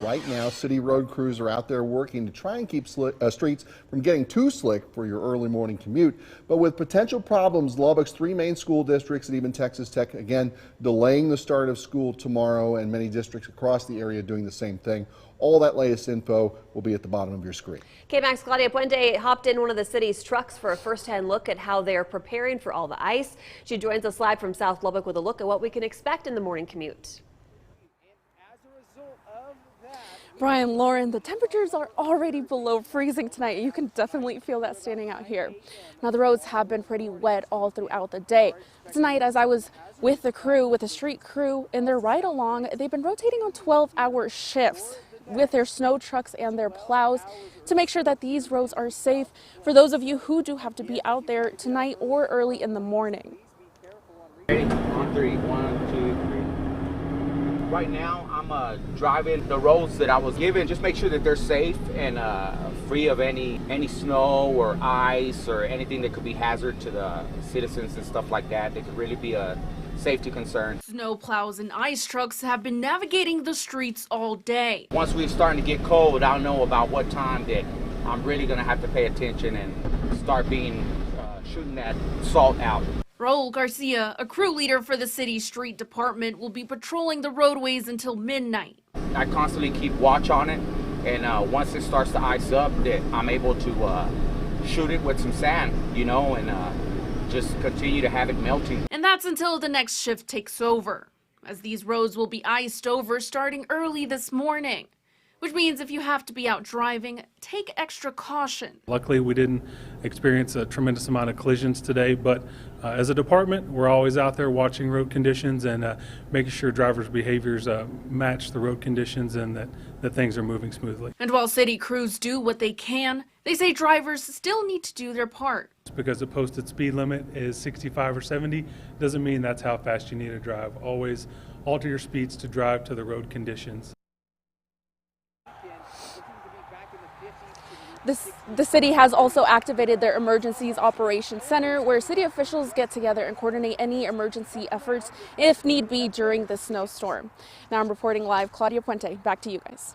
Right now, city road crews are out there working to try and keep streets from getting too slick for your early morning commute. But with potential problems, Lubbock's 3 main school districts and even Texas Tech again delaying the start of school tomorrow, and many districts across the area doing the same thing. All that latest info will be at the bottom of your screen. KAMC's Claudia Puente hopped in one of the city's trucks for a first-hand look at how they're preparing for all the ice. She joins us live from South Lubbock with a look at what we can expect in the morning commute. Brian, Lauren, the temperatures are already below freezing tonight. You can definitely feel that standing out here. Now, the roads have been pretty wet all throughout the day. Tonight, as I was with the street crew in their ride along, they've been rotating on 12-hour shifts with their snow trucks and their plows to make sure that these roads are safe for those of you who do have to be out there tonight or early in the morning. Ready? On 3, 1, 2, 3. Right now, I'm driving the roads that I was given. Just make sure that they're safe and free of any snow or ice or anything that could be hazard to the citizens and stuff like that. They could really be a safety concern. Snow plows and ice trucks have been navigating the streets all day. Once we're starting to get cold, I'll know about what time that I'm really going to have to pay attention and start shooting that salt out. Raul Garcia, a crew leader for the city's street department, will be patrolling the roadways until midnight. I constantly keep watch on it, and once it starts to ice up, that I'm able to shoot it with some sand, and just continue to have it melting. And that's until the next shift takes over, as these roads will be iced over starting early this morning. Which means if you have to be out driving, take extra caution. Luckily, we didn't experience a tremendous amount of collisions today, but as a department, we're always out there watching road conditions and making sure drivers' behaviors match the road conditions and that things are moving smoothly. And while city crews do what they can, they say drivers still need to do their part. Because the posted speed limit is 65 or 70 doesn't mean that's how fast you need to drive. Always alter your speeds to drive to the road conditions. The city has also activated their Emergencies Operations Center, where city officials get together and coordinate any emergency efforts if need be during the snowstorm. Now I'm reporting live. Claudia Puente, back to you guys.